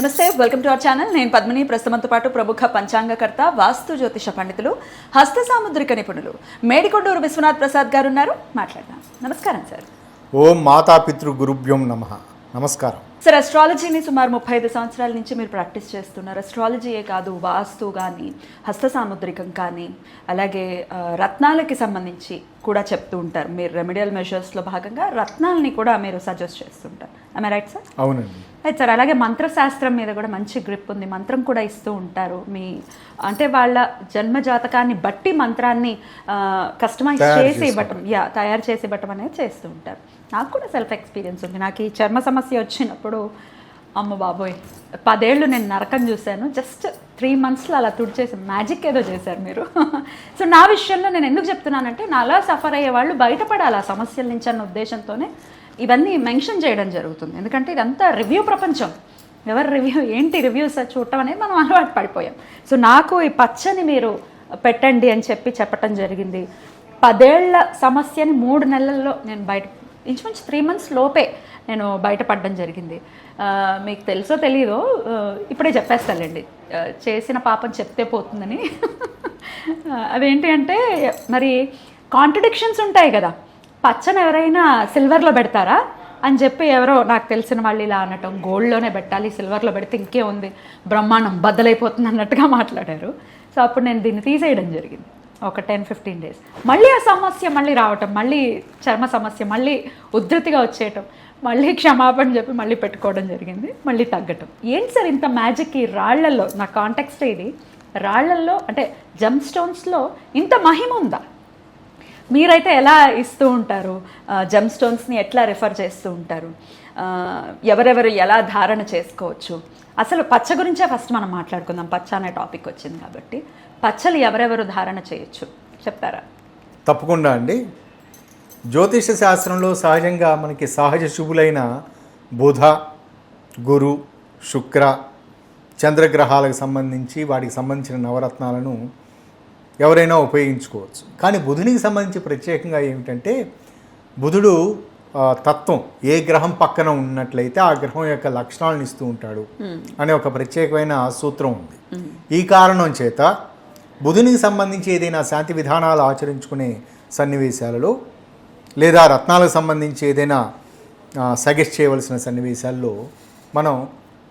నమస్తే, welcome to our channel. నేను పద్మిని. ప్రస్తుతంతో పాటు ప్రముఖ పంచాంగకర్త, వాస్తు జ్యోతిష పండితులు, హస్త సాముద్రిక నిపుణులు మేడికొండూరు విశ్వనాథ్ ప్రసాద్ గారు ఉన్నారు. మాట్లాడదాం. నమస్కారం సార్. ఓం మాతాపితృ గురుభ్యం నమః. నమస్కారం సార్. అస్ట్రాలజీని సుమారు 35 సంవత్సరాల నుంచి మీరు ప్రాక్టీస్ చేస్తున్నారు. అస్ట్రాలజీయే కాదు, వాస్తు కానీ, హస్త సాముద్రికం కానీ, అలాగే రత్నాలకి సంబంధించి కూడా చెప్తూ ఉంటారు. మీరు రెమెడియల్ మెషర్స్లో భాగంగా రత్నాలని కూడా మీరు సజెస్ట్ చేస్తుంటారు. I right sir? అవునండి. అయితే సార్, అలాగే మంత్రశాస్త్రం మీద కూడా మంచి గ్రిప్ ఉంది. మంత్రం కూడా ఇస్తూ ఉంటారు. అంటే వాళ్ళ జన్మ జాతకాన్ని బట్టి మంత్రాన్ని కస్టమైజ్ చేసి ఇవ్వటం, తయారు చేసి ఇవ్వటం అనేది చేస్తూ ఉంటారు. నాకు కూడా సెల్ఫ్ ఎక్స్పీరియన్స్ ఉంది. నాకు ఈ చర్మ సమస్య వచ్చినప్పుడు అమ్మ బాబోయ్ 10 ఏళ్ళు నేను నరకం చూశాను. జస్ట్ 3 monthsలో అలా తుడిచేసి మ్యాజిక్ ఏదో చేశారు మీరు. సో నా విషయంలో నేను ఎందుకు చెప్తున్నానంటే, నాలా సఫర్ అయ్యే వాళ్ళు బయటపడాలి ఆ సమస్యల నుంచి అన్న ఉద్దేశంతోనే ఇవన్నీ మెన్షన్ చేయడం జరుగుతుంది. ఎందుకంటే ఇదంతా రివ్యూ ప్రపంచం. ఎవరు రివ్యూ ఏంటి రివ్యూస్ చూడటం అనేది మనం అలవాటు పడిపోయాం. సో నాకు ఈ పచ్చని మీరు పెట్టండి అని చెప్పటం జరిగింది. 10 ఏళ్ల సమస్యని 3 నెలల్లో నేను ఇంచుమించు 3 months లోపే నేను బయటపడడం జరిగింది. మీకు తెలుసో తెలీదో ఇప్పుడే చెప్పేస్తానండి, చేసిన పాపం చెప్తే పోతుందని. అదేంటి అంటే, మరి కాంట్రడిక్షన్స్ ఉంటాయి కదా. పచ్చని ఎవరైనా సిల్వర్లో పెడతారా అని చెప్పి ఎవరో నాకు తెలిసిన వాళ్ళు ఇలా అనటం, గోల్డ్లోనే పెట్టాలి, సిల్వర్లో పెడితే ఇంకే ఉంది, బ్రహ్మాండం బద్దలైపోతుంది అన్నట్టుగా మాట్లాడారు. సో అప్పుడు నేను దీన్ని తీసేయడం జరిగింది. ఒక 10-15 days మళ్ళీ ఆ సమస్య మళ్ళీ రావటం, మళ్ళీ చర్మ సమస్య మళ్ళీ ఉధృతిగా వచ్చేయటం, మళ్ళీ క్షమాపణ చెప్పి మళ్ళీ పెట్టుకోవడం జరిగింది, మళ్ళీ తగ్గటం. ఏంటి సార్ ఇంత మ్యాజిక్ ఈ రాళ్లల్లో? నా కాంటెక్స్ట్ ఇది. రాళ్లల్లో అంటే జమ్ స్టోన్స్లో ఇంత మహిమ ఉందా? మీరైతే ఎలా ఇస్తూ ఉంటారు? జమ్ స్టోన్స్ని ఎట్లా రిఫర్ చేస్తూ ఉంటారు? ఎవరెవరు ఎలా ధారణ చేసుకోవచ్చు? అసలు పచ్చ గురించే ఫస్ట్ మనం మాట్లాడుకుందాం. పచ్చ అనే టాపిక్ వచ్చింది కాబట్టి పచ్చలు ఎవరెవరు ధారణ చేయొచ్చు చెప్తారా? తప్పకుండా అండి. జ్యోతిష శాస్త్రంలో సహజంగా మనకి సహజ శుభులైన బుధ, గురు, శుక్ర, చంద్రగ్రహాలకు సంబంధించి వాటికి సంబంధించిన నవరత్నాలను ఎవరైనా ఉపయోగించుకోవచ్చు. కానీ బుధునికి సంబంధించి ప్రత్యేకంగా ఏమిటంటే, బుధుడు తత్వం ఏ గ్రహం పక్కన ఉన్నట్లయితే ఆ గ్రహం యొక్క లక్షణాలను ఇస్తూ ఉంటాడు అనే ఒక ప్రత్యేకమైన సూత్రం ఉంది. ఈ కారణం చేత బుధునికి సంబంధించి ఏదైనా శాంతి విధానాలు ఆచరించుకునే సన్నివేశాలలో, లేదా రత్నాలకు సంబంధించి ఏదైనా సజెస్ట్ చేయవలసిన సన్నివేశాల్లో మనం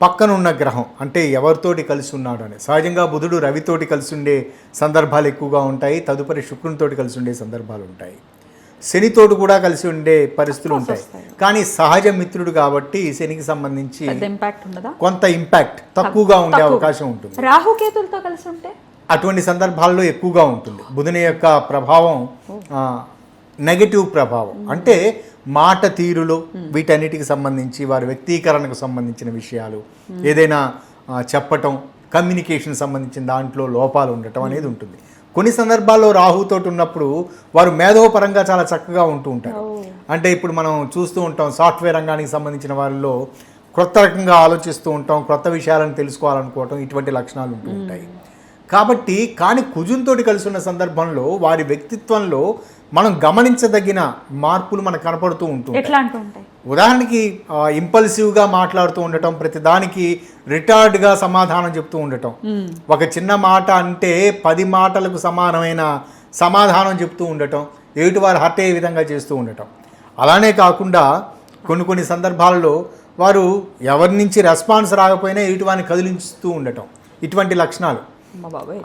పక్కనున్న గ్రహం అంటే ఎవరితోటి కలిసి ఉన్నాడు అని, సహజంగా బుధుడు రవితోటి కలిసి ఉండే సందర్భాలు ఎక్కువగా ఉంటాయి. తదుపరి శుక్రునితోటి కలిసి ఉండే సందర్భాలు ఉంటాయి. శనితోటి కూడా కలిసి ఉండే పరిస్థితులు ఉంటాయి. కానీ సహజ మిత్రుడు కాబట్టి శనికి సంబంధించి కొంత ఇంపాక్ట్ తక్కువగా ఉండే అవకాశం ఉంటుంది. రాహుకేతులతో కలిసి ఉంటే అటువంటి సందర్భాల్లో ఎక్కువగా ఉంటుంది. బుధుని యొక్క ప్రభావం నెగటివ్ ప్రభావం. అంటే మాట తీరులో వీటన్నిటికి సంబంధించి, వారి వ్యక్తీకరణకు సంబంధించిన విషయాలు ఏదైనా చెప్పటం, కమ్యూనికేషన్ సంబంధించిన దాంట్లో లోపాలు ఉండటం అనేది ఉంటుంది. కొన్ని సందర్భాల్లో రాహుతోటి ఉన్నప్పుడు వారు మేధోపరంగా చాలా చక్కగా ఉంటూ ఉంటారు. అంటే ఇప్పుడు మనం చూస్తూ ఉంటాం, సాఫ్ట్వేర్ రంగానికి సంబంధించిన వారిలో క్రొత్త రకంగా ఆలోచిస్తూ ఉంటాం, క్రొత్త విషయాలను తెలుసుకోవాలనుకోవటం, ఇటువంటి లక్షణాలు ఉంటూ ఉంటాయి. కాబట్టి కానీ కుజునితోటి కలిసి ఉన్న సందర్భంలో వారి వ్యక్తిత్వంలో మనం గమనించదగిన మార్పులు మనకు కనపడుతూ ఉంటాయి. ఉదాహరణకి ఇంపల్సివ్గా మాట్లాడుతూ ఉండటం, ప్రతి దానికి రిటార్డ్గా సమాధానం చెప్తూ ఉండటం, ఒక చిన్న మాట అంటే 10 మాటలకు సమానమైన సమాధానం చెప్తూ ఉండటం, ఎదుటివారు హర్ట్ అయ్యే విధంగా చేస్తూ ఉండటం. అలానే కాకుండా కొన్ని సందర్భాల్లో వారు ఎవరి నుంచి రెస్పాన్స్ రాకపోయినా ఎదుటివారిని కదిలించుతూ ఉండటం, ఇటువంటి లక్షణాలు.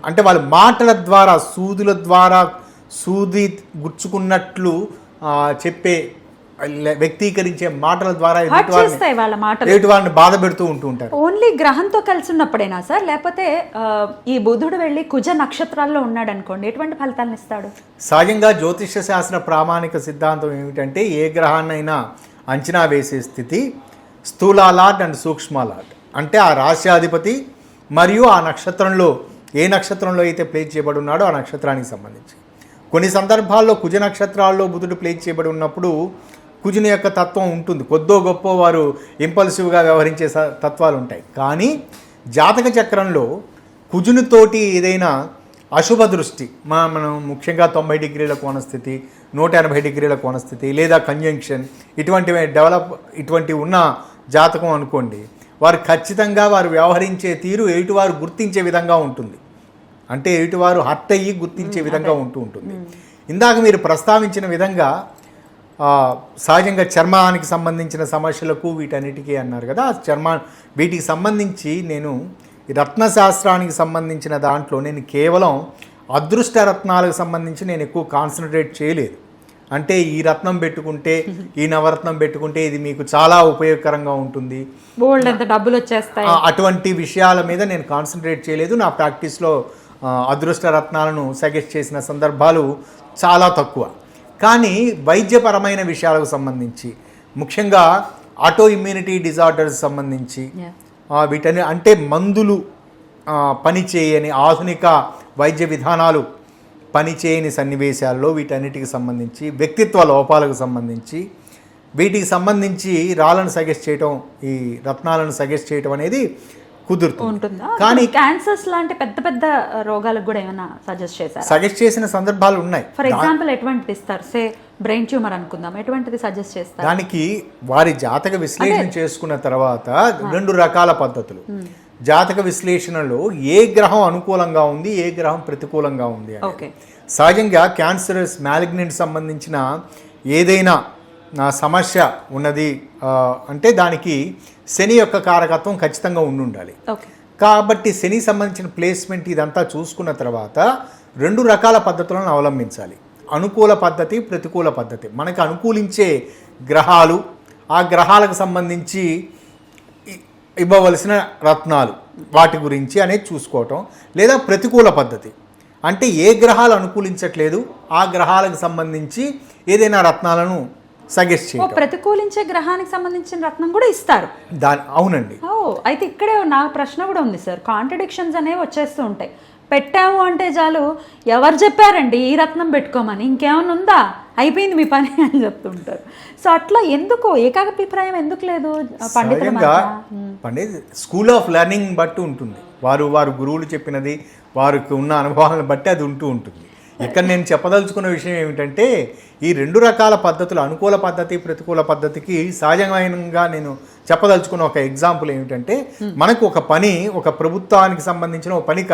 అంటే వాళ్ళ మాటల ద్వారా, సూదుల ద్వారా సూది గుచ్చుకున్నట్లు చెప్పే, వ్యక్తీకరించే మాటల ద్వారా ఎదుటివారిని బాధ పెడుతూ ఉంటూ ఉంటారు. ఓన్లీ గ్రహంతో కలిసి ఉన్నప్పుడేనా సార్? లేకపోతే ఈ బుధుడు వెళ్ళి కుజ నక్షత్రాల్లో ఉన్నాడు అనుకోండి, ఎటువంటి ఫలితాలను ఇస్తాడు? సహజంగా జ్యోతిష శాస్త్ర ప్రామాణిక సిద్ధాంతం ఏమిటంటే, ఏ గ్రహాన్నైనా అంచనా వేసే స్థితి స్థూలాలాట్ అండ్ సూక్ష్మాలాట్. అంటే ఆ రాశ్యాధిపతి మరియు ఆ నక్షత్రంలో ఏ నక్షత్రంలో అయితే ప్లేస్ చేయబడి ఉన్నాడో ఆ నక్షత్రానికి సంబంధించి. కొన్ని సందర్భాల్లో కుజ నక్షత్రాల్లో బుధుడు ప్లేస్ చేయబడి ఉన్నప్పుడు కుజుని యొక్క తత్వం ఉంటుంది. కొద్దో గొప్ప వారు ఇంపల్సివ్గా వ్యవహరించే తత్వాలు ఉంటాయి. కానీ జాతక చక్రంలో కుజునితోటి ఏదైనా అశుభ దృష్టి, మనం ముఖ్యంగా 90 degrees కోణస్థితి, 180 degrees కోణస్థితి, లేదా కంజంక్షన్, ఇటువంటివి ఉన్న జాతకం అనుకోండి, వారు ఖచ్చితంగా వారు వ్యవహరించే తీరు ఎదుటివారు గుర్తించే విధంగా ఉంటుంది. అంటే ఎదుటివారు హర్ట్ అయ్యి గుర్తించే విధంగా ఉంటుంది. ఇందాక మీరు ప్రస్తావించిన విధంగా సహజంగా చర్మానికి సంబంధించిన సమస్యలకు వీటన్నిటికీ అన్నారు కదా, వీటికి సంబంధించి నేను రత్నశాస్త్రానికి సంబంధించిన దాంట్లో నేను కేవలం అదృష్ట రత్నాలకు సంబంధించి నేను ఎక్కువ కాన్సన్ట్రేట్ చేయలేదు. అంటే ఈ రత్నం పెట్టుకుంటే, ఈ నవరత్నం పెట్టుకుంటే ఇది మీకు చాలా ఉపయోగకరంగా ఉంటుంది, బోల్డ్ ఎంత డబ్బులు వచ్చేస్తాయి, అటువంటి విషయాల మీద నేను కాన్సన్ట్రేట్ చేయలేదు. నా ప్రాక్టీస్లో అదృష్ట రత్నాలను సజెస్ట్ చేసిన సందర్భాలు చాలా తక్కువ. కానీ వైద్యపరమైన విషయాలకు సంబంధించి, ముఖ్యంగా ఆటో ఇమ్యూనిటీ డిజార్డర్స్ సంబంధించి వీటన్ని, అంటే మందులు పనిచేయని ఆధునిక వైద్య విధానాలు పనిచేయని సన్నివేశాల్లో వీటన్నిటికి సంబంధించి, వ్యక్తిత్వ లోపాలకు సంబంధించి, వీటికి సంబంధించి రాళ్ళను సజెస్ట్ చేయటం, ఈ రత్నాలను సజెస్ట్ చేయటం అనేది కుదురుతుంది. కానీ క్యాన్సర్స్ లాంటి పెద్ద పెద్ద రోగాలకు కూడా ఏమైనా సజెస్ట్ చేసిన సందర్భాలు ఉన్నాయి. ఫర్ ఎగ్జాంపుల్ ఎటువంటిది ఇస్తారు? సే బ్రెయిన్ ట్యూమర్ అనుకుందాం, ఎటువంటిది సజెస్ట్ చేస్తారు? దానికి వారి జాతక విశ్లేషణ చేసుకున్న తర్వాత 2 రకాల పద్ధతులు. జాతక విశ్లేషణలో ఏ గ్రహం అనుకూలంగా ఉంది, ఏ గ్రహం ప్రతికూలంగా ఉంది. సహజంగా క్యాన్సరస్ మ్యాలిగ్నెంట్ సంబంధించిన ఏదైనా సమస్య ఉన్నది అంటే దానికి శని యొక్క కారకత్వం ఖచ్చితంగా ఉండాలి. కాబట్టి శని సంబంధించిన ప్లేస్మెంట్ ఇదంతా చూసుకున్న తర్వాత 2 రకాల పద్ధతులను అవలంబించాలి. అనుకూల పద్ధతి, ప్రతికూల పద్ధతి. మనకు అనుకూలించే గ్రహాలు, ఆ గ్రహాలకు సంబంధించి ఇవ్వవలసిన రత్నాలు, వాటి గురించి అనేది చూసుకోవటం. లేదా ప్రతికూల పద్ధతి అంటే ఏ గ్రహాలు అనుకూలించట్లేదు ఆ గ్రహాలకు సంబంధించి ఏదైనా రత్నాలను సజెస్ట్ చేయడం. ప్రతికూలించే గ్రహానికి సంబంధించిన రత్నం కూడా ఇస్తారు. అవునండి. అయితే ఇక్కడే నా ప్రశ్న కూడా ఉంది సార్. కాంట్రడిక్షన్స్ అనేవి వచ్చేస్తూ ఉంటాయి. పెట్టాము అంటే చాలు, ఎవరు చెప్పారండి ఈ రత్నం పెట్టుకోమని, ఇంకేమైనా ఉందా, అయిపోయింది మీ పని అని చెప్తుంటారు. సో అట్లా ఎందుకు ఏకాభిప్రాయం ఎందుకు లేదు? పండిత్ స్కూల్ ఆఫ్ లెర్నింగ్ బట్టి ఉంటుంది. వారు గురువులు చెప్పినది, వారికి ఉన్న అనుభవాలను బట్టి అది ఉంటుంది. ఇక్కడ నేను చెప్పదలుచుకున్న విషయం ఏమిటంటే, ఈ 2 రకాల పద్ధతులు, అనుకూల పద్ధతి, ప్రతికూల పద్ధతికి సహజంగా నేను చెప్పదలుచుకున్న ఒక ఎగ్జాంపుల్ ఏమిటంటే, మనకు ఒక పని, ఒక ప్రభుత్వానికి సంబంధించిన ఒక పని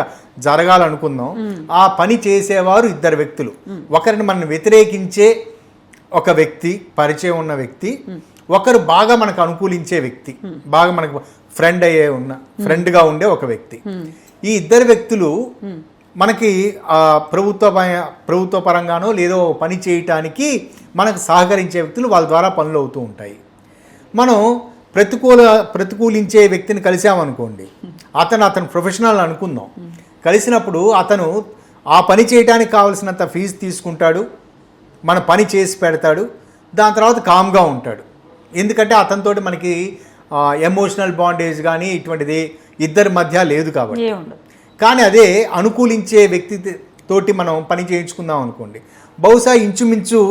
జరగాలనుకుందాం. ఆ పని చేసేవారు 2 వ్యక్తులు. ఒకరిని మనం వ్యతిరేకించే ఒక వ్యక్తి, పరిచయం ఉన్న వ్యక్తి, ఒకరు బాగా మనకు అనుకూలించే వ్యక్తి, బాగా మనకు ఫ్రెండ్గా ఉండే ఒక వ్యక్తి. ఈ 2 వ్యక్తులు మనకి ప్రభుత్వ పరంగానో లేదో పని చేయటానికి మనకు సహకరించే వ్యక్తులు, వాళ్ళ ద్వారా పనులు అవుతూ ఉంటాయి. మనం ప్రతికూలించే వ్యక్తిని కలిసామనుకోండి, అతను ప్రొఫెషనల్ అనుకుందాం. కలిసినప్పుడు అతను ఆ పని చేయడానికి కావాల్సినంత ఫీజు తీసుకుంటాడు, మన పని చేసి పెడతాడు, దాని తర్వాత కామ్గా ఉంటాడు. ఎందుకంటే అతనితోటి మనకి ఎమోషనల్ బాండేజ్ కానీ ఇటువంటిది ఇద్దరి మధ్య లేదు కాబట్టి. కానీ అదే అనుకూలించే వ్యక్తి తోటి మనం పని చేయించుకుందాం అనుకోండి, బహుశా ఇంచుమించు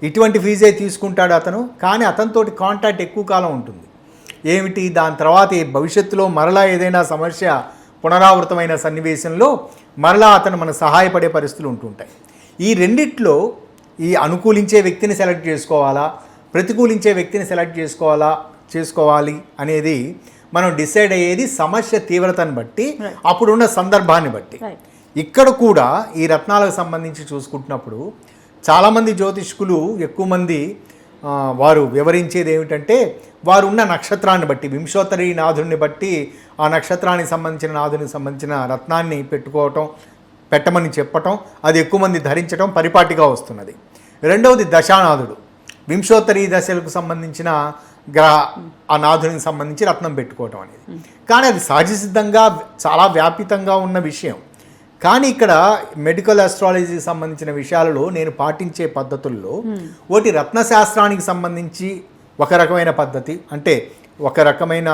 ఇటువంటి ఫీజే తీసుకుంటాడు అతను, కానీ అతనితోటి కాంటాక్ట్ ఎక్కువ కాలం ఉంటుంది. ఏమిటి, దాని తర్వాత భవిష్యత్తులో మరలా ఏదైనా సమస్య పునరావృతమైన సన్నివేశంలో మరలా అతను మనకు సహాయపడే పరిస్థితులు ఉంటుంటాయి. ఈ రెండిట్లో ఈ అనుకూలించే వ్యక్తిని సెలెక్ట్ చేసుకోవాలా, ప్రతికూలించే వ్యక్తిని సెలెక్ట్ చేసుకోవాలి అనేది మనం డిసైడ్ అయ్యేది సమస్య తీవ్రతను బట్టి, అప్పుడున్న సందర్భాన్ని బట్టి. ఇక్కడ కూడా ఈ రత్నాలకు సంబంధించి చూసుకుంటున్నప్పుడు చాలామంది జ్యోతిష్కులు, ఎక్కువ మంది వారు వివరించేది ఏమిటంటే, వారు ఉన్న నక్షత్రాన్ని బట్టి, వింశోత్తరి నాథుడిని బట్టి ఆ నక్షత్రానికి సంబంధించిన రత్నాన్ని పెట్టమని చెప్పటం, అది ఎక్కువ మంది ధరించడం పరిపాటిగా వస్తున్నది. రెండవది దశానాథుడు, వింశోత్తరి దశలకు సంబంధించిన ఆ నాథునికి సంబంధించి రత్నం పెట్టుకోవటం అనేది. కానీ అది సహజసిద్ధంగా చాలా వ్యాపితంగా ఉన్న విషయం. కానీ ఇక్కడ మెడికల్ ఆస్ట్రాలజీకి సంబంధించిన విషయాలలో నేను పాటించే పద్ధతుల్లో ఒకటి రత్నశాస్త్రానికి సంబంధించి ఒక రకమైన పద్ధతి, అంటే ఒక రకమైన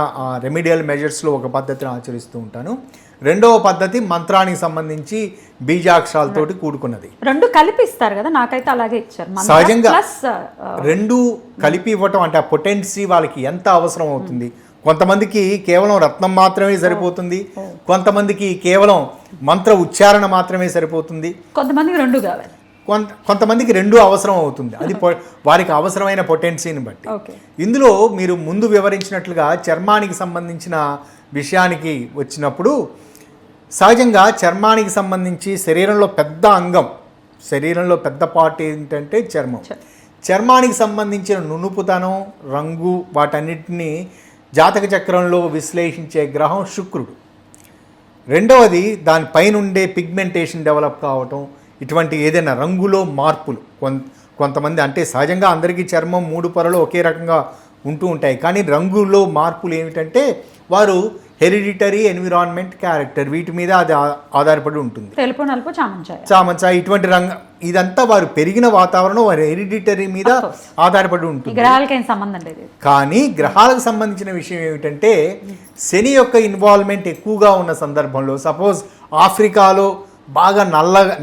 రెమిడియల్ మెజర్స్లో ఒక పద్ధతిని ఆచరిస్తూ ఉంటాను. రెండవ పద్ధతి మంత్రానికి సంబంధించి బీజాక్షరాలతోటి కూడుకున్నది. రెండు కలిపిస్తారు కదా, నాకైతే అలాగే ఇచ్చారు. సహజంగా రెండు కలిపి ఇవ్వటం అంటే ఆ పొటెన్సీ వాళ్ళకి ఎంత అవసరం అవుతుంది. కొంతమందికి కేవలం రత్నం మాత్రమే సరిపోతుంది, కొంతమందికి కేవలం మంత్ర ఉచ్చారణ మాత్రమే సరిపోతుంది, కొంతమందికి రెండు కావాలి. కొంతమందికి రెండు అవసరం అవుతుంది. అది వారికి అవసరమైన పొటెన్సీని బట్టి. ఓకే. ఇందులో మీరు ముందు వివరించినట్లుగా చర్మానికి సంబంధించిన విషయానికి వచ్చినప్పుడు సహజంగా చర్మానికి సంబంధించి శరీరంలో పెద్ద అంగం, శరీరంలో పెద్ద పార్ట్ ఏంటంటే చర్మం. చర్మానికి సంబంధించిన నునుపుతనం, రంగు వాటన్నిటిని జాతక చక్రంలో విశ్లేషించే గ్రహం శుక్రుడు. రెండవది దానిపైన ఉండే పిగ్మెంటేషన్ డెవలప్ కావటం, ఇటువంటి ఏదైనా రంగులో మార్పులు. కొంతమంది అంటే సహజంగా అందరికీ చర్మం 3 పొరలు ఒకే రకంగా ఉంటూ ఉంటాయి, కానీ రంగులో మార్పులు ఏమిటంటే వారు హెరిడిటరీ, ఎన్విరాన్మెంట్, క్యారెక్టర్ వీటి మీద అది ఆధారపడి ఉంటుంది. తెలుపు, నలుపు, చామంచాయ ఇటువంటి ఇదంతా వారు పెరిగిన వాతావరణం, వారి హెరిడిటరీ మీద ఆధారపడి ఉంటుంది. గ్రహాలకి ఏం సంబంధం లేదు. కానీ గ్రహాలకు సంబంధించిన విషయం ఏమిటంటే శని యొక్క ఇన్వాల్వ్మెంట్ ఎక్కువగా ఉన్న సందర్భంలో, సపోజ్ ఆఫ్రికాలో బాగా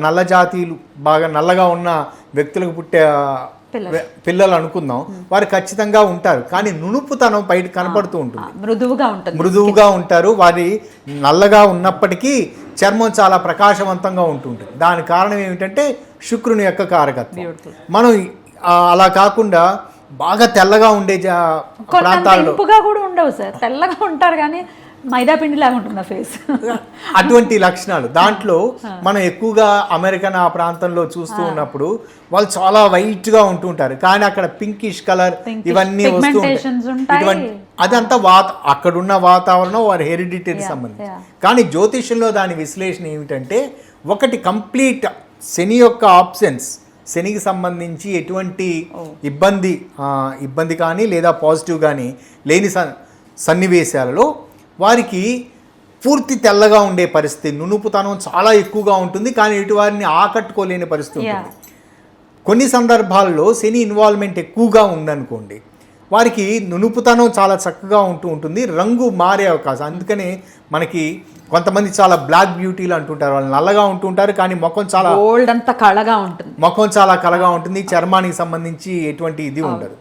నల్ల జాతీయులు, బాగా నల్లగా ఉన్న వ్యక్తులకు పుట్టే పిల్లలు అనుకుందాం, వారు ఖచ్చితంగా ఉంటారు, కానీ నునుపుతనం బయట కనపడుతూ ఉంటుంది, మృదువుగా ఉంటారు. వారి నల్లగా ఉన్నప్పటికీ చర్మం చాలా ప్రకాశవంతంగా ఉంటుంటుంది. దాని కారణం ఏమిటంటే శుక్రుని యొక్క కారకత్వం. మనం అలా కాకుండా బాగా తెల్లగా ఉండే ప్రాంతాల్లో కూడా ఉండవు సార్, తెల్లగా ఉంటారు కానీ మైదా పిండి లాగా ఉంటుంది ఫేస్. అటువంటి లక్షణాలు దాంట్లో మనం ఎక్కువగా అమెరికన్ ఆ ప్రాంతంలో చూస్తూ ఉన్నప్పుడు వాళ్ళు చాలా వైట్ గా ఉంటూ ఉంటారు, కానీ అక్కడ పింకిష్ కలర్ ఇవన్నీ వస్తూ ఉంటాయి. అదంతా అక్కడున్న వాతావరణం వారి హెరిడిటరీ సంబంధించి. కానీ జ్యోతిష్యంలో దాని విశ్లేషణ ఏమిటంటే ఒకటి కంప్లీట్ శని యొక్క ఆబ్సెన్స్, శనికి సంబంధించి ఎటువంటి ఇబ్బంది కానీ లేదా పాజిటివ్ కానీ లేని సన్నివేశాలలో వారికి పూర్తి తెల్లగా ఉండే పరిస్థితి, నునుపుతనం చాలా ఎక్కువగా ఉంటుంది, కానీ ఇటు వారిని ఆకట్టుకోలేని పరిస్థితి ఉంటుంది. కొన్ని సందర్భాల్లో శని ఇన్వాల్వ్మెంట్ ఎక్కువగా ఉందనుకోండి, వారికి నునుపుతనం చాలా చక్కగా ఉంటుంది, రంగు మారే అవకాశం. అందుకనే మనకి కొంతమంది చాలా బ్లాక్ బ్యూటీలు అంటుంటారు, వాళ్ళు నల్లగా ఉంటుంటారు, కానీ ముఖం చాలా గోల్డ్ అంతా కళగా ఉంటుంది, ముఖం చాలా కళగా ఉంటుంది, చర్మానికి సంబంధించి ఎటువంటి ఇది ఉండదు.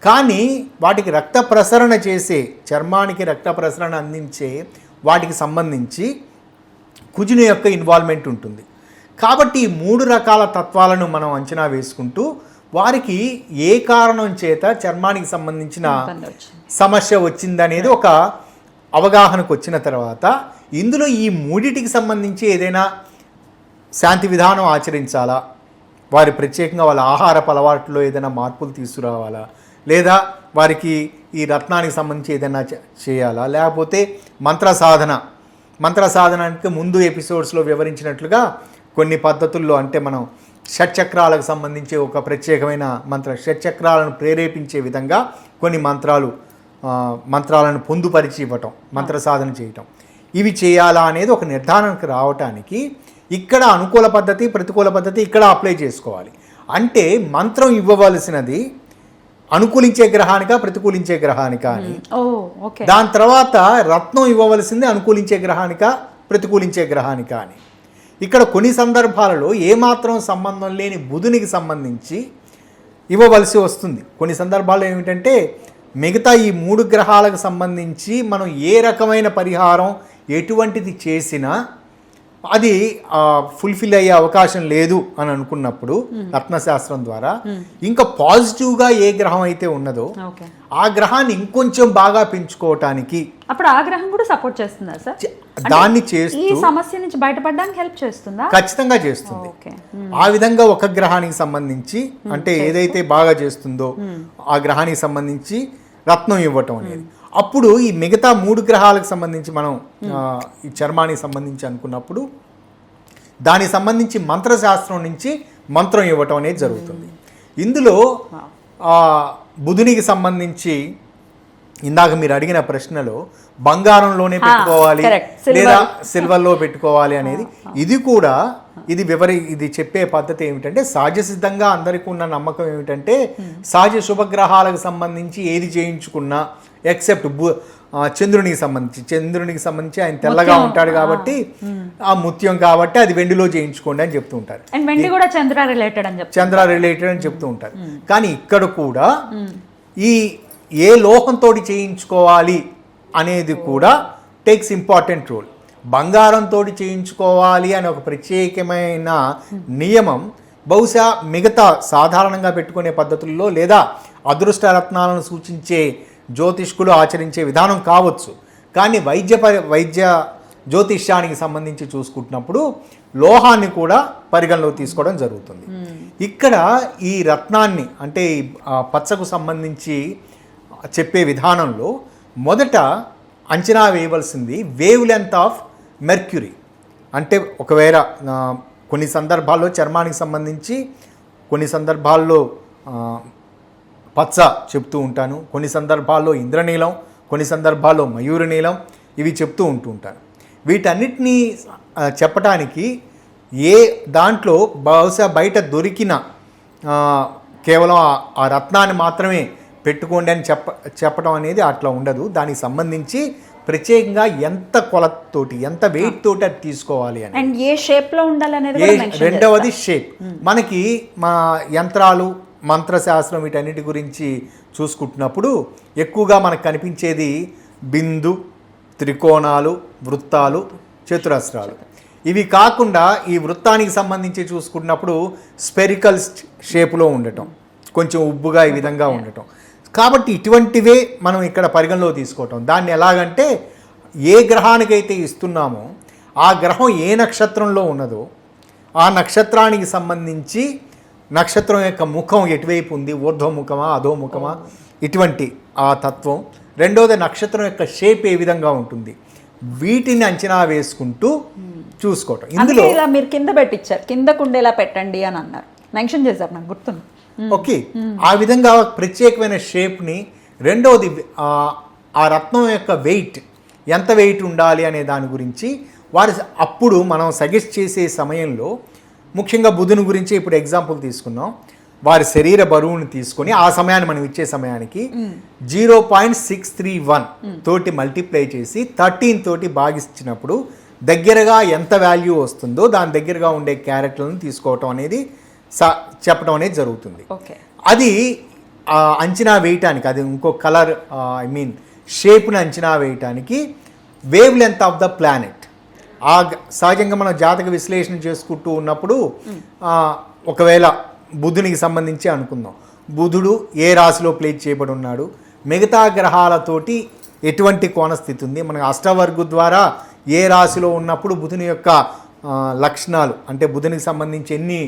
కానీ వాటికి రక్త ప్రసరణ చేసే, చర్మానికి రక్త ప్రసరణ అందించే వాటికి సంబంధించి కుజుని యొక్క ఇన్వాల్వ్మెంట్ ఉంటుంది. కాబట్టి ఈ 3 రకాల తత్వాలను మనం అంచనా వేసుకుంటూ వారికి ఏ కారణం చేత చర్మానికి సంబంధించిన సమస్య వచ్చిందనేది ఒక అవగాహనకు వచ్చిన తర్వాత ఇందులో ఈ 3టికి సంబంధించి ఏదైనా శాంతి విధానం ఆచరించాలా, వారి ప్రత్యేకంగా వాళ్ళ ఆహారపు అలవాట్లో ఏదైనా మార్పులు తీసుకురావాలా, లేదా వారికి ఈ రత్నానికి సంబంధించి ఏదైనా చేయాలా, లేకపోతే మంత్ర సాధనానికి ముందు ఎపిసోడ్స్లో వివరించినట్లుగా కొన్ని పద్ధతుల్లో, అంటే మనం షట్చక్రాలకు సంబంధించి ఒక ప్రత్యేకమైన షట్చక్రాలను ప్రేరేపించే విధంగా కొన్ని మంత్రాలను పొందుపరిచి ఇవ్వటం, మంత్ర సాధన చేయటం, ఇవి చేయాలా అనేది ఒక నిర్ధారణకు రావటానికి ఇక్కడ అనుకూల పద్ధతి, ప్రతికూల పద్ధతి ఇక్కడ అప్లై చేసుకోవాలి. అంటే మంత్రం ఇవ్వవలసినది అనుకూలించే గ్రహానికా ప్రతికూలించే గ్రహానికా అని, దాని తర్వాత రత్నం ఇవ్వవలసింది అనుకూలించే గ్రహానికా ప్రతికూలించే గ్రహానికా అని. ఇక్కడ కొన్ని సందర్భాలలో ఏమాత్రం సంబంధం లేని బుధునికి సంబంధించి ఇవ్వవలసి వస్తుంది. కొన్ని సందర్భాల్లో ఏమిటంటే మిగతా ఈ 3 గ్రహాలకు సంబంధించి మనం ఏ రకమైన పరిహారం ఎటువంటిది చేసినా అది ఫుల్ఫిల్ అయ్యే అవకాశం లేదు అని అనుకున్నప్పుడు రత్నశాస్త్రం ద్వారా ఇంకా పాజిటివ్గా ఏ గ్రహం అయితే ఉన్నదో ఆ గ్రహాన్ని ఇంకొంచెం బాగా పెంచుకోవటానికి అప్పుడు ఆ గ్రహం కూడా సపోర్ట్ చేస్తుందా సార్? దాన్ని చేస్తూ ఈ సమస్య నుంచి బయటపడడానికి హెల్ప్ చేస్తుందా? ఖచ్చితంగా చేస్తుంది. ఆ విధంగా ఒక గ్రహానికి సంబంధించి అంటే ఏదైతే బాగా చేస్తుందో ఆ గ్రహానికి సంబంధించి రత్నం ఇవ్వటం అనేది. అప్పుడు ఈ మిగతా 3 గ్రహాలకు సంబంధించి మనం ఈ చర్మానికి సంబంధించి అనుకున్నప్పుడు దానికి సంబంధించి మంత్రశాస్త్రం నుంచి మంత్రం ఇవ్వటం అనేది జరుగుతుంది. ఇందులో బుధునికి సంబంధించి ఇందాక మీరు అడిగిన ప్రశ్నలో బంగారంలోనే పెట్టుకోవాలి లేదా సిల్వర్లో పెట్టుకోవాలి అనేది, ఇది కూడా ఇది చెప్పే పద్ధతి ఏమిటంటే సహజ సిద్ధంగా అందరికీ ఉన్న నమ్మకం ఏమిటంటే సహజ శుభగ్రహాలకు సంబంధించి ఏది చేయించుకున్నా ఎక్సెప్ట్ చంద్రునికి సంబంధించి ఆయన తెల్లగా ఉంటాడు కాబట్టి ఆ ముత్యం కాబట్టి అది వెండిలో చేయించుకోండి అని చెప్తూ ఉంటారు. చంద్ర రిలేటెడ్ అని చెప్తూ ఉంటారు. కానీ ఇక్కడ కూడా ఈ ఏ లోహంతో చేయించుకోవాలి అనేది కూడా టేక్స్ ఇంపార్టెంట్ రోల్. బంగారంతో చేయించుకోవాలి అనే ఒక ప్రత్యేకమైన నియమం బహుశా మిగతా సాధారణంగా పెట్టుకునే పద్ధతుల్లో లేదా అదృష్ట రత్నాలను సూచించే జ్యోతిష్కులు ఆచరించే విధానం కావచ్చు. కానీ వైద్య జ్యోతిష్యానికి సంబంధించి చూసుకుంటున్నప్పుడు లోహాన్ని కూడా పరిగణలో తీసుకోవడం జరుగుతుంది. ఇక్కడ ఈ రత్నాన్ని అంటే పచ్చకు సంబంధించి చెప్పే విధానంలో మొదట అంచనా వేయవలసింది వేవ్ లెంత్ ఆఫ్ మెర్క్యూరీ. అంటే ఒకవేళ కొన్ని సందర్భాల్లో చర్మానికి సంబంధించి, కొన్ని సందర్భాల్లో పచ్చ చెప్తూ ఉంటాను, కొన్ని సందర్భాల్లో ఇంద్రనీలం, కొన్ని సందర్భాల్లో మయూర నీలం, ఇవి చెప్తూ ఉంటాను. వీటన్నిటినీ చెప్పటానికి ఏ దాంట్లో బహుశా బయట దొరికిన కేవలం ఆ రత్నాన్ని మాత్రమే పెట్టుకోండి అని చెప్పడం అనేది అట్లా ఉండదు. దానికి సంబంధించి ప్రత్యేకంగా ఎంత కొలతతోటి, ఎంత వెయిట్ తోటి అది తీసుకోవాలి అని, అండ్ ఏ షేప్లో ఉండాలనేది రెండవది షేప్. మనకి మా యంత్రాలు, మంత్రశాస్త్రం వీటన్నిటి గురించి చూసుకుంటున్నప్పుడు ఎక్కువగా మనకు కనిపించేది బిందు, త్రికోణాలు, వృత్తాలు, చతురస్రాలు. ఇవి కాకుండా ఈ వృత్తానికి సంబంధించి చూసుకుంటున్నప్పుడు స్పెరికల్ షేపులో ఉండటం, కొంచెం ఉబ్బుగా ఈ విధంగా ఉండటం. కాబట్టి ఇటువంటివే మనం ఇక్కడ పరిగణలో తీసుకోవటం. దాన్ని ఎలాగంటే ఏ గ్రహానికైతే ఇస్తున్నామో ఆ గ్రహం ఏ నక్షత్రంలో ఉన్నదో ఆ నక్షత్రానికి సంబంధించి నక్షత్రం యొక్క ముఖం ఎటువైపు ఉంది, ఊర్ధ్వముఖమా అధోముఖమా, ఇటువంటి ఆ తత్వం. రెండోది నక్షత్రం యొక్క షేప్ ఏ విధంగా ఉంటుంది, వీటిని అంచనా వేసుకుంటూ చూసుకోవటం. ఇందులో ఇలా మీరు కింద పెట్టించారు, కింద కుండేలా పెట్టండి అని అన్నారు, మెన్షన్ చేశారు, నాకు గుర్తుంది. ఓకే, ఆ విధంగా ప్రత్యేకమైన షేప్ని. రెండవది ఆ రత్నం యొక్క వెయిట్, ఎంత వెయిట్ ఉండాలి అనే దాని గురించి అప్పుడు మనం సజెస్ట్ చేసే సమయంలో ముఖ్యంగా బుధుని గురించి ఇప్పుడు ఎగ్జాంపుల్ తీసుకున్నాం. వారి శరీర బరువుని తీసుకొని ఆ సమయాన్ని మనం ఇచ్చే సమయానికి 0.631 తోటి మల్టిప్లై చేసి 13 తోటి భాగిస్తున్నప్పుడు దగ్గరగా ఎంత వాల్యూ వస్తుందో దాని దగ్గరగా ఉండే క్యారెట్లను తీసుకోవటం అనేది చెప్పడం అనేది జరుగుతుంది. అది అంచనా వేయటానికి, అది ఇంకో కలర్ షేప్ని అంచనా వేయటానికి wave length of the planet. సహజంగా మనం జాతక విశ్లేషణ చేసుకుంటూ ఉన్నప్పుడు ఒకవేళ బుధునికి సంబంధించి అనుకుందాం, బుధుడు ఏ రాశిలో ప్లేస్ చేయబడి ఉన్నాడు, మిగతా గ్రహాలతోటి ఎటువంటి కోణస్థితి ఉంది, మనకు అష్టవర్గు ద్వారా ఏ రాశిలో ఉన్నప్పుడు బుధుని యొక్క లక్షణాలు, అంటే బుధునికి సంబంధించి ఎన్ని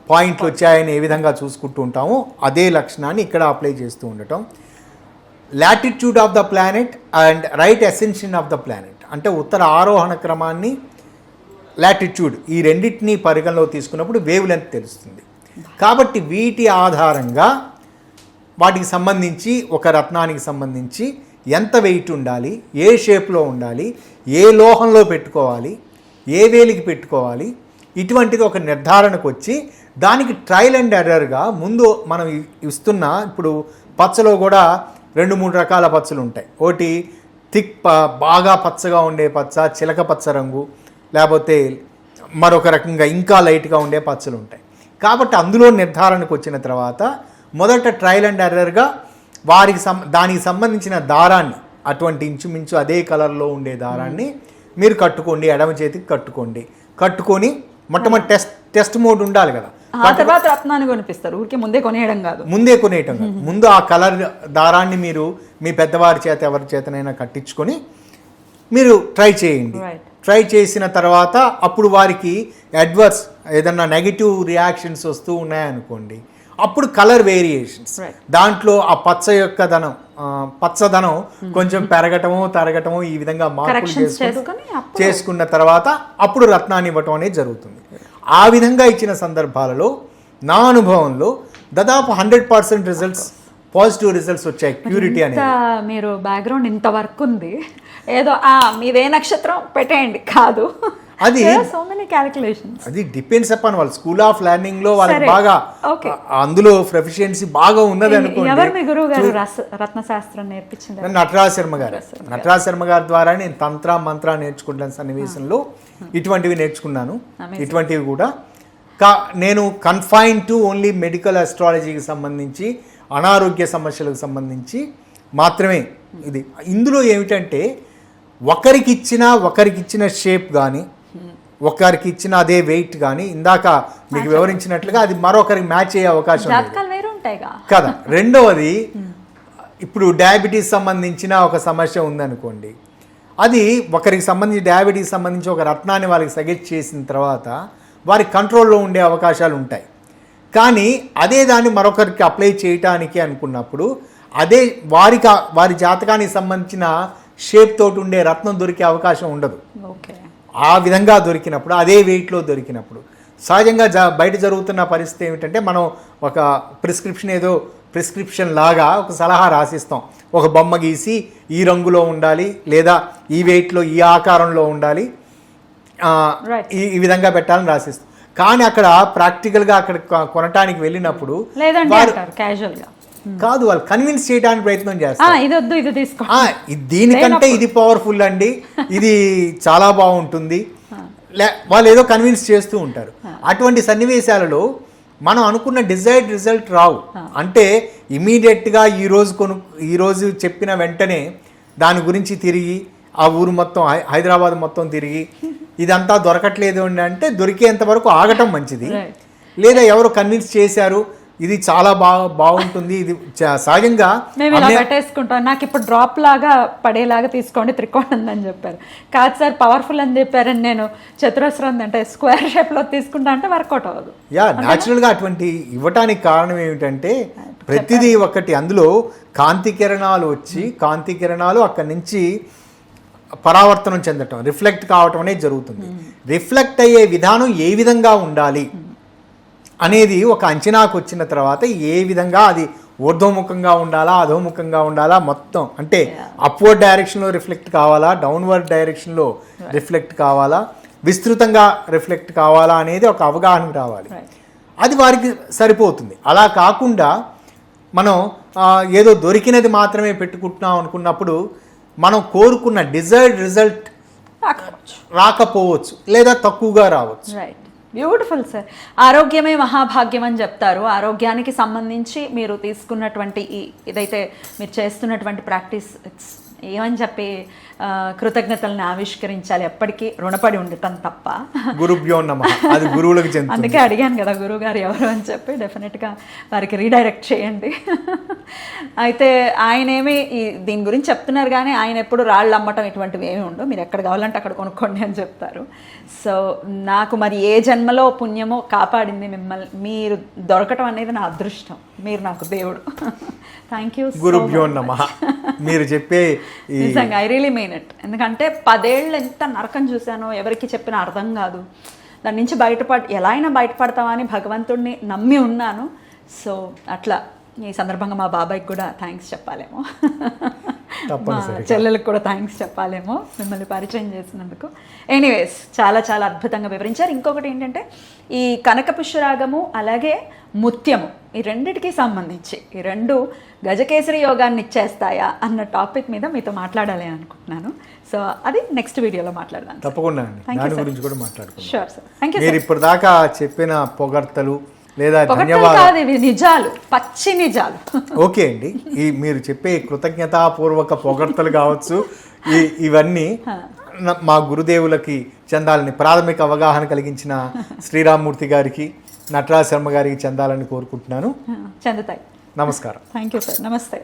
పాయింట్లు వచ్చాయని ఏ విధంగా చూసుకుంటూ ఉంటామో అదే లక్షణాన్ని ఇక్కడ అప్లై చేస్తూ ఉండటం. Latitude of the planet and right ascension of the planet, అంటే ఉత్తర ఆరోహణ క్రమాన్ని, లాటిట్యూడ్, ఈ రెండింటినీ పరిగణలో తీసుకున్నప్పుడు వేవ్ లెంత్ తెలుస్తుంది. కాబట్టి వీటి ఆధారంగా వాటికి సంబంధించి ఒక రత్నానికి సంబంధించి ఎంత వెయిట్ ఉండాలి, ఏ షేప్లో ఉండాలి, ఏ లోహంలో పెట్టుకోవాలి, ఏ వేలికి పెట్టుకోవాలి, ఇటువంటిది ఒక నిర్ధారణకు వచ్చి దానికి ట్రయల్ అండ్ ఎర్రర్గా ముందు మనం ఇస్తున్న, ఇప్పుడు పచ్చలో కూడా 2-3 రకాల పచ్చలు ఉంటాయి. ఒకటి థిక్ బాగా పచ్చగా ఉండే పచ్చ, చిలక పచ్చ రంగు, లేకపోతే మరొక రకంగా ఇంకా లైట్గా ఉండే పచ్చలు ఉంటాయి. కాబట్టి అందులో నిర్ధారణకు వచ్చిన తర్వాత మొదట ట్రయల్ అండ్ ఎర్రర్గా దానికి సంబంధించిన దారాన్ని, అటువంటి ఇంచుమించు అదే కలర్లో ఉండే దారాన్ని మీరు కట్టుకోండి, ఎడమ చేతికి కట్టుకొని మొట్టమొదటి టెస్ట్ మోడ్ ఉండాలి కదా. ఆ తర్వాత రత్నాన్ని కొనిపిస్తారు, ఊరికే ముందే కొనేయడం కాదు. ముందు ఆ కలర్ దారాన్ని మీరు మీ పెద్దవారి చేత ఎవరి చేతనైనా కట్టించుకొని మీరు ట్రై చేయండి. ట్రై చేసిన తర్వాత అప్పుడు వారికి అడ్వర్స్ ఏదన్నా నెగిటివ్ రియాక్షన్స్ వస్తూ ఉన్నాయనుకోండి, అప్పుడు కలర్ వేరియేషన్స్, దాంట్లో ఆ పచ్చదనం కొంచెం పెరగటమో తరగటమో ఈ విధంగా మార్పులు చేసుకున్న తర్వాత అప్పుడు రత్నాన్ని ఇవ్వటం అనేది జరుగుతుంది. ఆ విధంగా ఇచ్చిన సందర్భాలలో నా అనుభవంలో దాదాపు 100% రిజల్ట్స్, పాజిటివ్ రిజల్ట్స్ వచ్చాయి. ప్యూరిటీ అనేది మీరు బ్యాక్గ్రౌండ్ ఇంత వర్క్ ఉంది, ఏదో మీదే నక్షత్రం పెట్టేయండి కాదు, అది సో మెనీ క్యాలిక్యులేషన్స్. అది డిపెండ్స్ అపాన్ వాళ్ళ స్కూల్ ఆఫ్ లెర్నింగ్ లో వాళ్ళకి బాగా అందులో ప్రొఫిషియన్సీ బాగా ఉన్నది అనుకోండి. ఎవరు మీ గురువు గారు రత్నశాస్త్రం నేర్పించింది? నటరాజ్ శర్మ గారి ద్వారా నేను తంత్ర మంత్ర నేర్చుకుంటున్న సన్నివేశంలో ఇటువంటివి నేర్చుకున్నాను. ఇటువంటివి కూడా నేను కన్ఫైన్ టు ఓన్లీ మెడికల్ అస్ట్రాలజీకి సంబంధించి, అనారోగ్య సమస్యలకు సంబంధించి మాత్రమే ఇది. ఇందులో ఏమిటంటే ఒకరికిచ్చిన షేప్ కానీ ఒకరికి ఇచ్చిన అదే వెయిట్ కానీ ఇందాక మీకు వివరించినట్లుగా అది మరొకరికి మ్యాచ్ అయ్యే అవకాశం లేదు జాతకాలు వేరు ఉంటాయిగా కదా. రెండవది, ఇప్పుడు డయాబెటీస్ సంబంధించిన ఒక సమస్య ఉందనుకోండి, అది ఒకరికి సంబంధించి డయాబెటీస్ సంబంధించి ఒక రత్నాన్ని వాళ్ళకి సజెస్ట్ చేసిన తర్వాత వారి కంట్రోల్లో ఉండే అవకాశాలు ఉంటాయి. కానీ అదే దాన్ని మరొకరికి అప్లై చేయటానికి అనుకున్నప్పుడు అదే వారి జాతకానికి సంబంధించిన షేప్ తోటి ఉండే రత్నం దొరికే అవకాశం ఉండదు. ఓకే, ఆ విధంగా దొరికినప్పుడు, అదే వెయిట్లో దొరికినప్పుడు సహజంగా బయట జరుగుతున్న పరిస్థితి ఏమిటంటే, మనం ఒక ప్రిస్క్రిప్షన్ లాగా ఒక సలహా రాసిస్తాం. ఒక బొమ్మ గీసి ఈ రంగులో ఉండాలి, లేదా ఈ వెయిట్లో ఈ ఆకారంలో ఉండాలి, ఈ విధంగా పెట్టాలని రాసిస్తాం. కానీ అక్కడ ప్రాక్టికల్గా అక్కడ కొనటానికి వెళ్ళినప్పుడు కాదు, వాళ్ళు కన్విన్స్ చేయడానికి ప్రయత్నం చేస్తారు. ఇది వద్దు, ఇది తీసుకో, దీనికంటే ఇది పవర్ఫుల్ అండి, ఇది చాలా బాగుంటుంది, వాళ్ళు ఏదో కన్విన్స్ చేస్తూ ఉంటారు. అటువంటి సన్నివేశాలలో మనం అనుకున్న డిజైర్డ్ రిజల్ట్ రావు. అంటే ఇమీడియట్గా ఈరోజు చెప్పిన వెంటనే దాని గురించి తిరిగి ఆ ఊరు మొత్తం, హైదరాబాద్ మొత్తం తిరిగి ఇదంతా దొరకట్లేదు అంటే దొరికేంత వరకు ఆగటం మంచిది. లేదా ఎవరు కన్విన్స్ చేశారు ఇది చాలా బాగుంటుంది, ఇది సహజంగా మేము ఇలా పెట్టేసుకుంటాం, నాకు ఇప్పుడు డ్రాప్ లాగా పడేలాగా తీసుకోండి త్రికోణం అని చెప్పారు. కాదు సార్ పవర్ఫుల్ అని చెప్పారని నేను చతురస్రం అంటే స్క్వేర్ షేప్లో తీసుకుంటా అంటే వర్కౌట్ అవ్వదు. న్యాచురల్గా అటువంటి ఇవ్వటానికి కారణం ఏమిటంటే ప్రతిదీ ఒకటి, అందులో కాంతి కిరణాలు వచ్చి కాంతి కిరణాలు అక్కడి నుంచి పరావర్తనం చెందటం, రిఫ్లెక్ట్ కావటం అనేది జరుగుతుంది. రిఫ్లెక్ట్ అయ్యే విధానం ఏ విధంగా ఉండాలి అనేది ఒక అంచనాకు వచ్చిన తర్వాత ఏ విధంగా అది ఊర్ధ్వముఖంగా ఉండాలా, అధోముఖంగా ఉండాలా, మొత్తం అంటే అప్వర్డ్ డైరెక్షన్లో రిఫ్లెక్ట్ కావాలా, డౌన్వర్డ్ డైరెక్షన్లో రిఫ్లెక్ట్ కావాలా, విస్తృతంగా రిఫ్లెక్ట్ కావాలా అనేది ఒక అవగాహన రావాలి. అది వారికి సరిపోతుంది. అలా కాకుండా మనం ఏదో దొరికినది మాత్రమే పెట్టుకుంటున్నాం అనుకున్నప్పుడు మనం కోరుకున్న డిజైర్డ్ రిజల్ట్ రాకపోవచ్చు, లేదా తక్కువగా రావచ్చు. Right, beautiful sir. ఆరోగ్యమే మహాభాగ్యం అని చెప్తారు. ఆరోగ్యానికి సంబంధించి మీరు తీసుకున్నటువంటి ఇదైతే మీరు చేస్తున్నటువంటి ప్రాక్టీస్ ఏమని చెప్పి కృతజ్ఞతలను ఆవిష్కరించాలి, ఎప్పటికీ రుణపడి ఉండటం తప్ప. గురుభ్యో నమః, అది గురువులకు చెందుతుంది. అందుకే అడిగాను కదా గురువు గారు ఎవరు అని చెప్పి, డెఫినెట్గా వారికి రీడైరెక్ట్ చేయండి. అయితే ఆయన దీని గురించి చెప్తున్నారు కానీ ఆయన ఎప్పుడు రాళ్ళు అమ్మటం ఇటువంటివి ఏమి ఉండవు, మీరు ఎక్కడ కావాలంటే అక్కడ కొనుక్కోండి అని చెప్తారు. సో నాకు మరి ఏ జన్మలో పుణ్యమో కాపాడింది మిమ్మల్ని, మీరు దొరకటం అనేది నా అదృష్టం, మీరు నాకు దేవుడు. Thank you. గురుభ్యో నమః. మీరు చెప్పే నిజంగా ఐ రియలీ మీన్ ఇట్. ఎందుకంటే 10 ఏళ్ళు ఎంత నరకం చూశానో, ఎవరికి చెప్పినా అర్థం కాదు, దాని నుంచి ఎలా అయినా బయటపడతామని భగవంతుడిని నమ్మి ఉన్నాను. సో అట్లా ఈ సందర్భంగా మా బాబాయ్కి కూడా థ్యాంక్స్ చెప్పాలేమో, మా చెల్లెలకు కూడా థ్యాంక్స్ చెప్పాలేమో మిమ్మల్ని పరిచయం చేసినందుకు. ఎనీవేస్ చాలా చాలా అద్భుతంగా వివరించారు. ఇంకొకటి ఏంటంటే ఈ కనకపుష్యరాగము అలాగే ముత్యము ఈ రెండిటికి సంబంధించి ఈ రెండు గజకేసరి యోగాన్ని ఇచ్చేస్తాయా అన్న టాపిక్ మీద మీతో మాట్లాడాలి అనుకుంటున్నాను. సో అది నెక్స్ట్ వీడియోలో మాట్లాడదాం. తప్పకుండా దాని గురించి కూడా మాట్లాడుకుందాం. Sure sir, thank you. మీరు ఇప్పటిదాకా చెప్పిన పొగడ్తలు లేదా ధన్యవాదాలు, నిజాలు, పచ్చి నిజాలు. ఓకే అండి, మీరు చెప్పే కృతజ్ఞతాపూర్వక పొగడ్తలు కావచ్చు, ఇవన్నీ మా గురుదేవులకి చెందాలని, ప్రాథమిక అవగాహన కలిగించిన శ్రీరామ్మూర్తి గారికి, నటరాజ్ శర్మ గారికి చెందాలని కోరుకుంటున్నాను. చెందుతాయి. నమస్కారం. Thank you sir. నమస్తే.